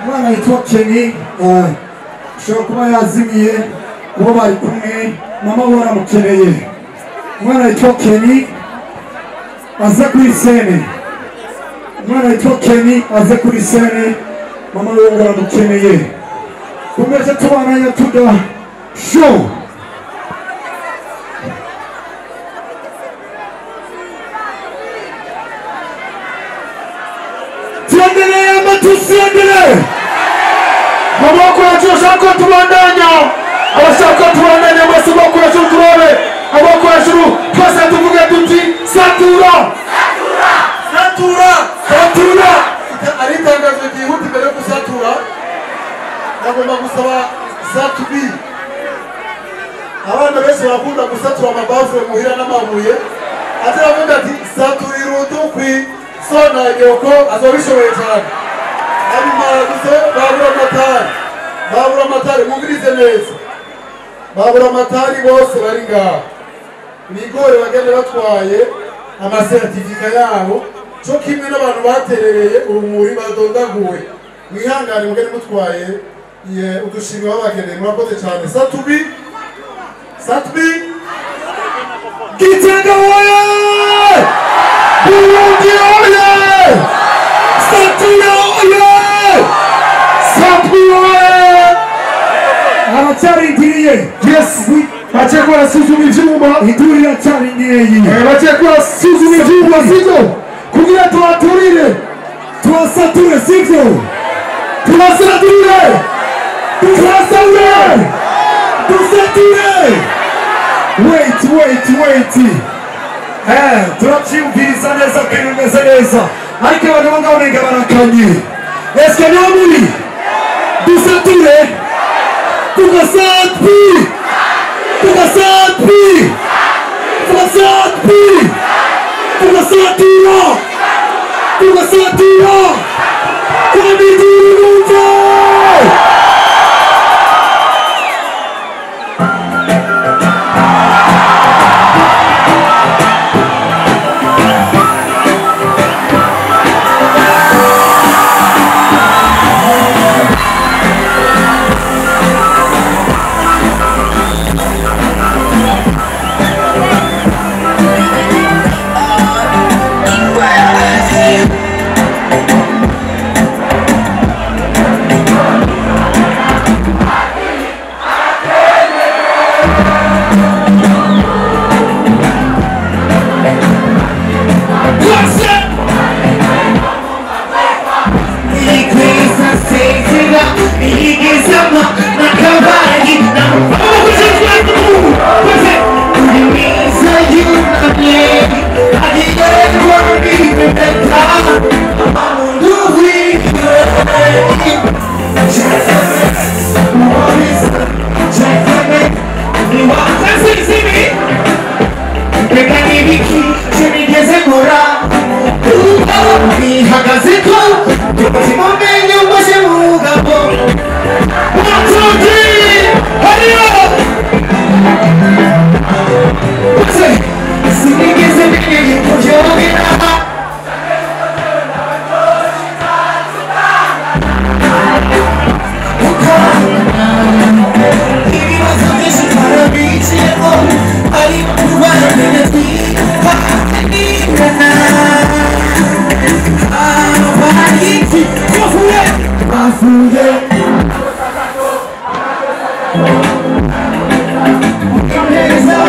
umwana yitwa Kenny ushobora kuba yazimiye kuba bari kumwe mama we aramukeneye umwana yitwa Kenny aze kuri sene umwana yitwa Kenny aze kuri sene mama we aramukeneye kumeze tubana tuda show tusiendele maboko ya juu shako tubandanya abashaka tubandanya masiboko ya juu turobe aboko ya juu twese tuvuge tuti satura aritangazo gihuti mbere yo gusatura nagomba gusaba satubi abana bese bakunda gusatura amabafure muhira n'amabuye ataravuga ati saturira udukwi sona yoko azobishoboye cyane abimaraguze babura amatari mubirize neza babura amatari bose bari ngaho nigore bagende batwaye amasertifika yabo cyo kimwe n'abantu baterereye urumuri badondaguwe mwihangane mugende mutwaye udushimwe babageneye murakoze cyane satubi Gitega oye Burundi oye Satira oye aracyarindiriye yes bacheko rasuzuma ivyuma iduri aracyarindiriye bacheko rasuzuma ivyuma sivyo kugira tubaturire tubasature sivyo tubasature wait turacyumviriza neza bimeze neza ariko abantu bangabo nenga barakanye eske namuri dusature tugasatpi bafunze neza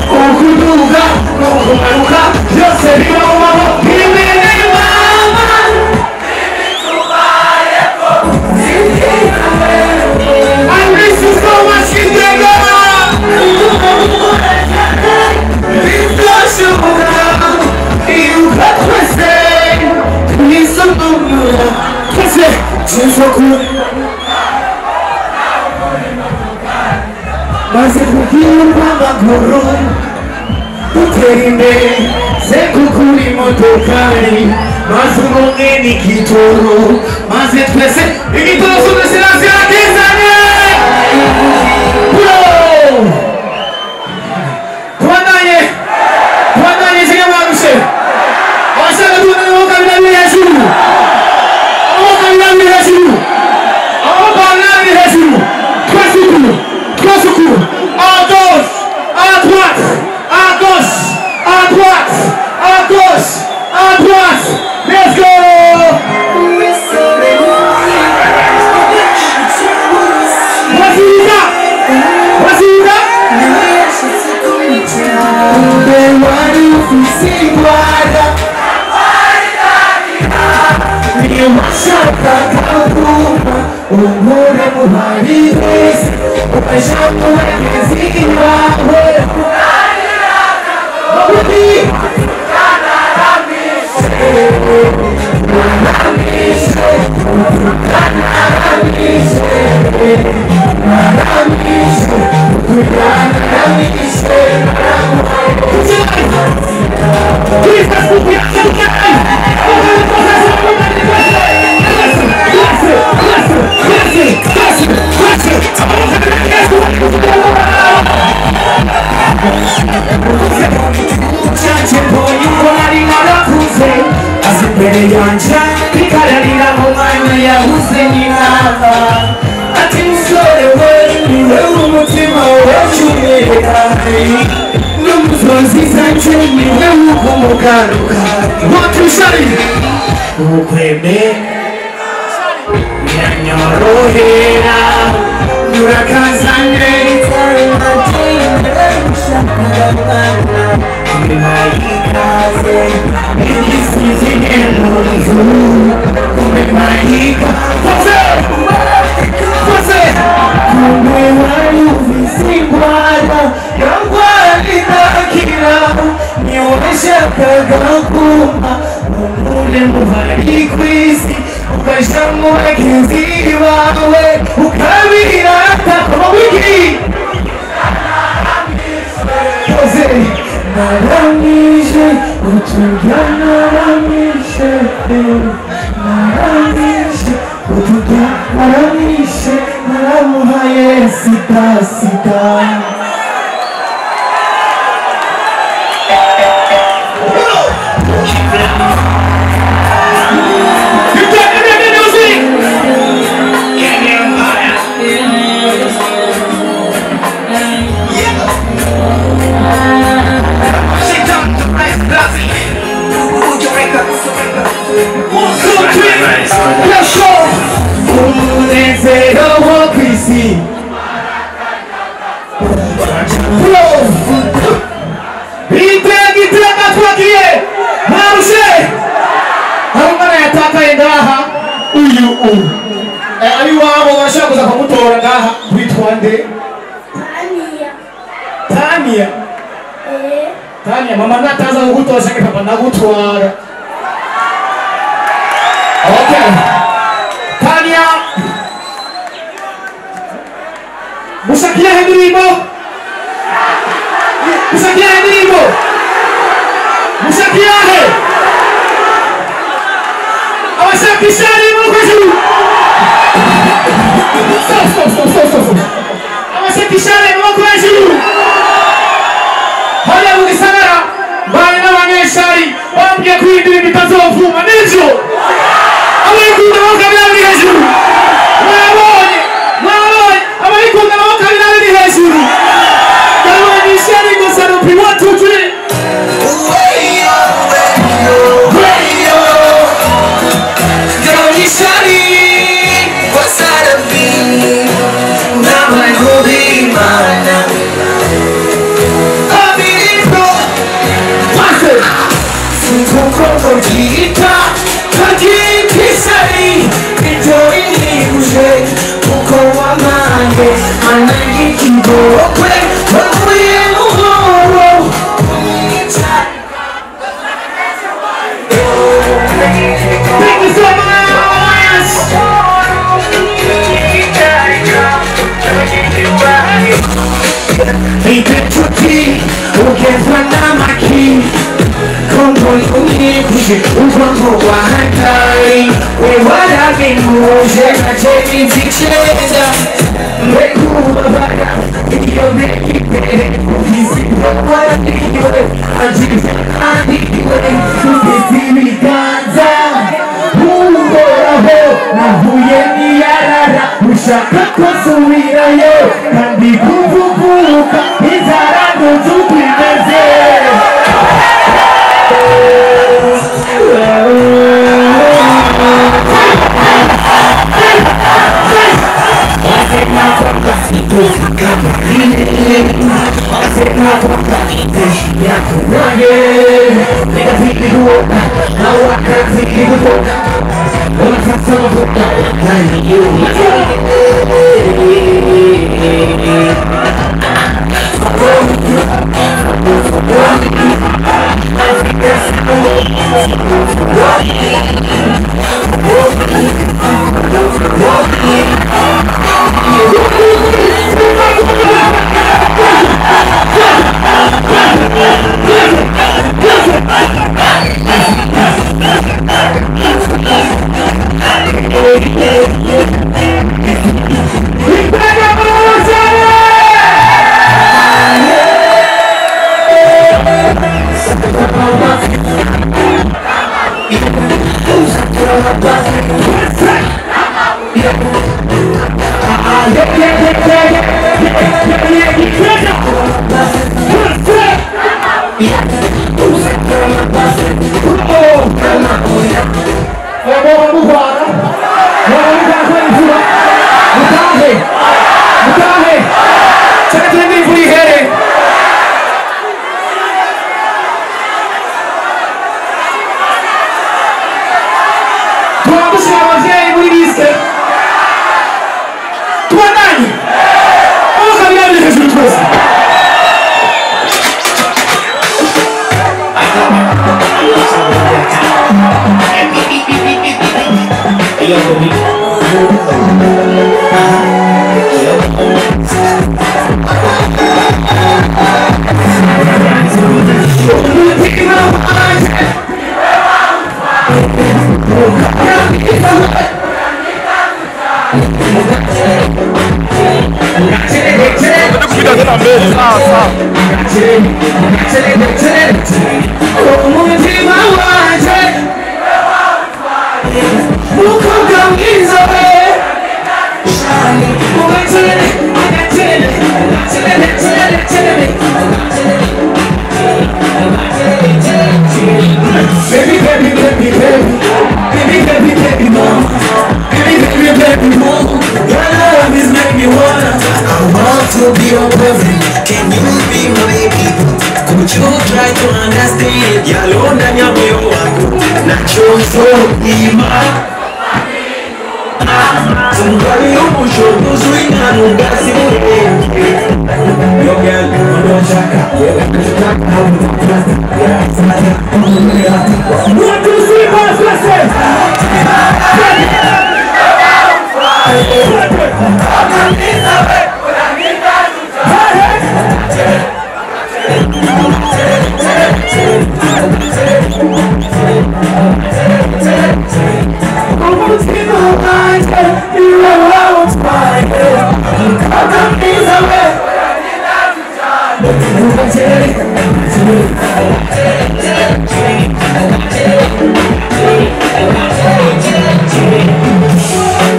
Ukuduga, ukumanuka, byose biba mu maboko amaguru dutera imbere se kugura imodokari maze umwe n'igitoro maze twese igitoro twese naziragizanye kubandanye zige barushe abashaka tubona amaboko abiri abiri hejuru amaboko abiri abiri hejuru amaboko abiri abiri hejuru twese ukuru à gauche à droite à gauche à droite à gauche à droite let's go Tania, mama nataza kugutosha papa nagutwara. Okay. Tania. Mushakia hendirimbo. Mushakia hendirimbo. Mushakia he. Awashakishani mukaju. Stop. Awashakishani mukaju. Haya mugisagara bari n'abanyeshari bambwiye kwindira bitazovuma nivyo abayikunda bakabira biri hejuru mwabonye abayikunda bakabira biri hejuru abanyeshari gusa rupi watujure abanyeshari wasarabi n'abagobimana Kita pergi kisari Enjoy music Buko wa mange Anagi kibokwe Wakuye muhoro Thank you so much Panamaki, Kongo Unique, Ukongo Wahakai, we wanna be moving, I take me to China, make Kubabara, you're making it, he's in the one, I just can't be Ganza, na huyeni yarara, ushaka kusubira yo, kandi kuvuvuka, inzara ntuzubimeze.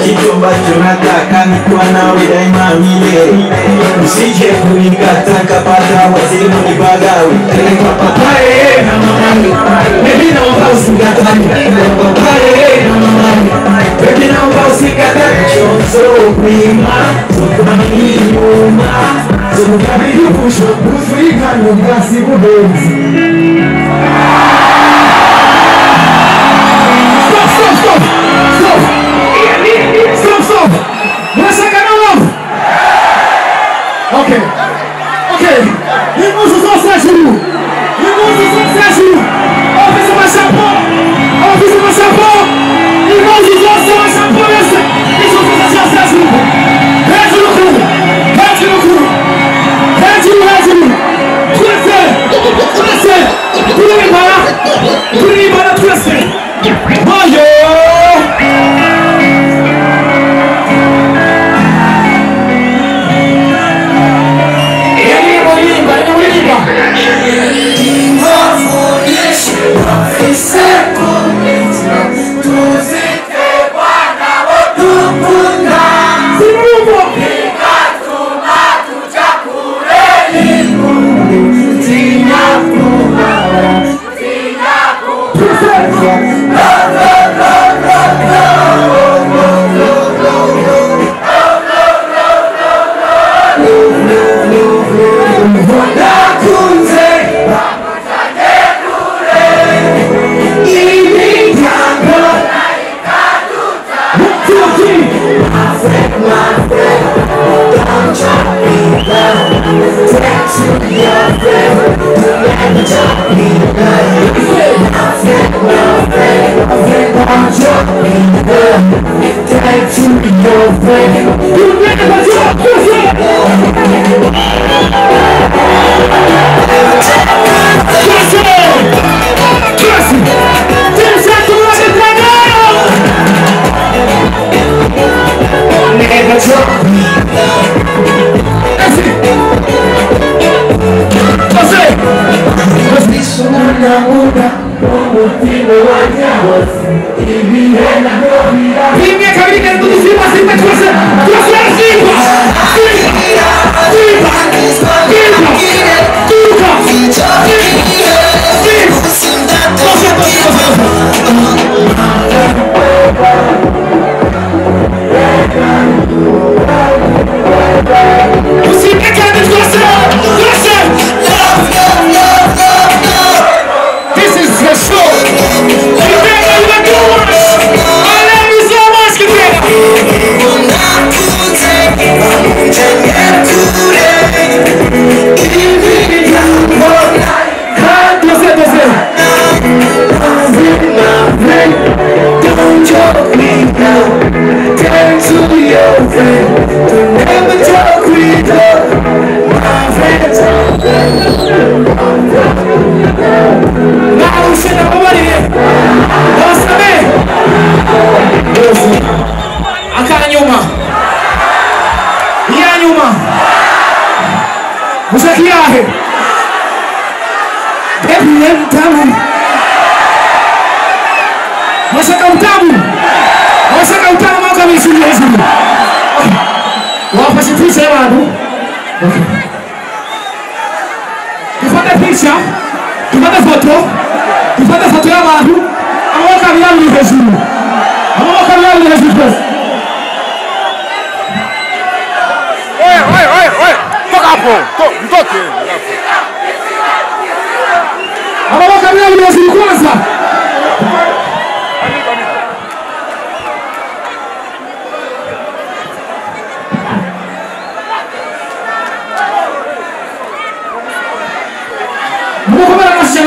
Kitu ambacho nataka ni kuwa nawe daima milele, usije kunikata kapata wazimu nipagawe. Papaye na mamani, baby naomba usikatani. Papaye na mamani, baby naomba usikatani. Chozo prima, sokumani nyuma, sokumani yufusho, kusuika nungasi ubenzi. Okay. Les mots se sont à genoux. Office ma chapeau. Les mots se sont à chapeau. Ils sont tous à genoux. Head to the crew. Head to the crew. your friend. You never talk to him. Never talk. That's it. That's it. Minha cabine tudo cima, cima, trouxe cima, This is the show. Don't joke me now. Turn to your friend. Don't never talk without my friends. Now shit, nobody here. What's the name? Akanyuma. Yanyuma. Musakiahe. Every time. Masaka utamu mwaka mishuri ya zulu wafasi picha ya wadu tufate picha tufate foto ya wadu amawaka miyamu ni hezulu toka hapo mtoke amawaka miyamu ni hezulu kwanza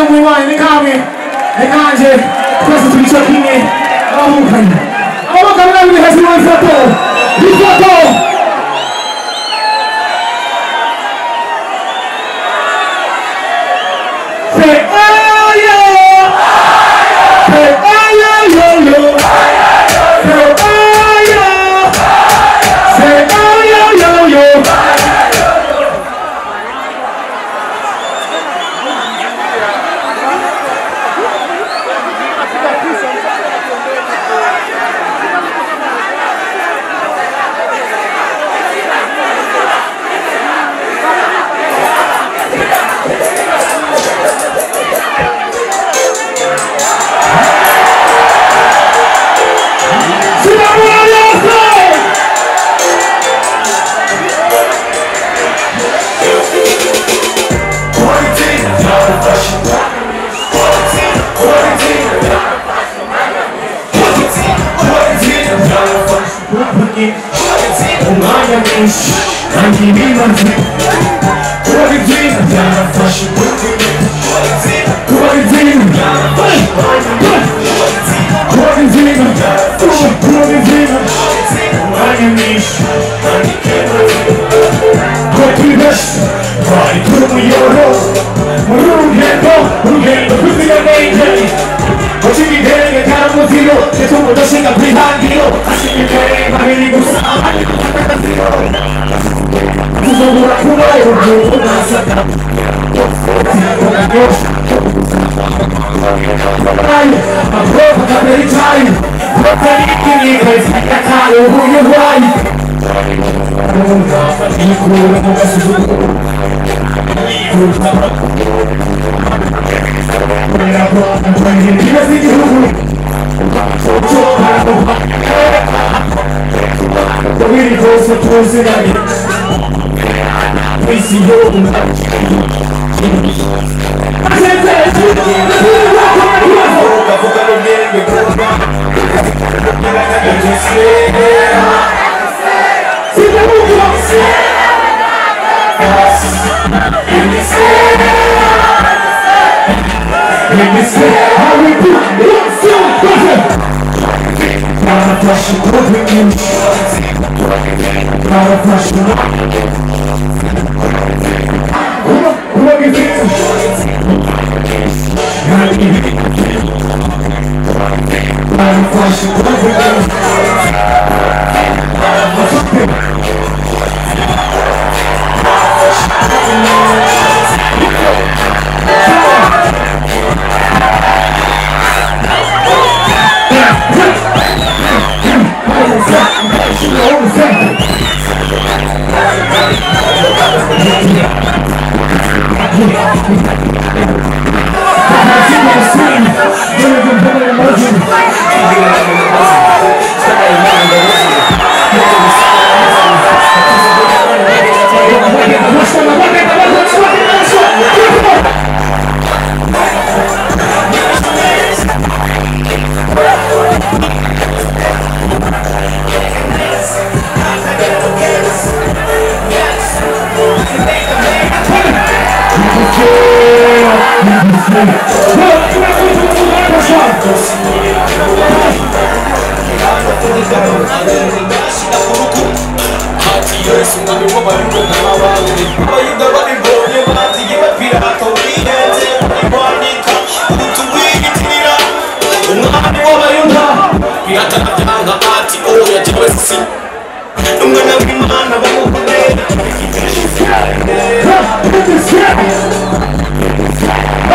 Mwimani nikame nikanje twese tulichokinye abamukanye abamukanye ni hezuru ifoto say ayo say ayo yo yo say ayo yo yo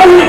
Only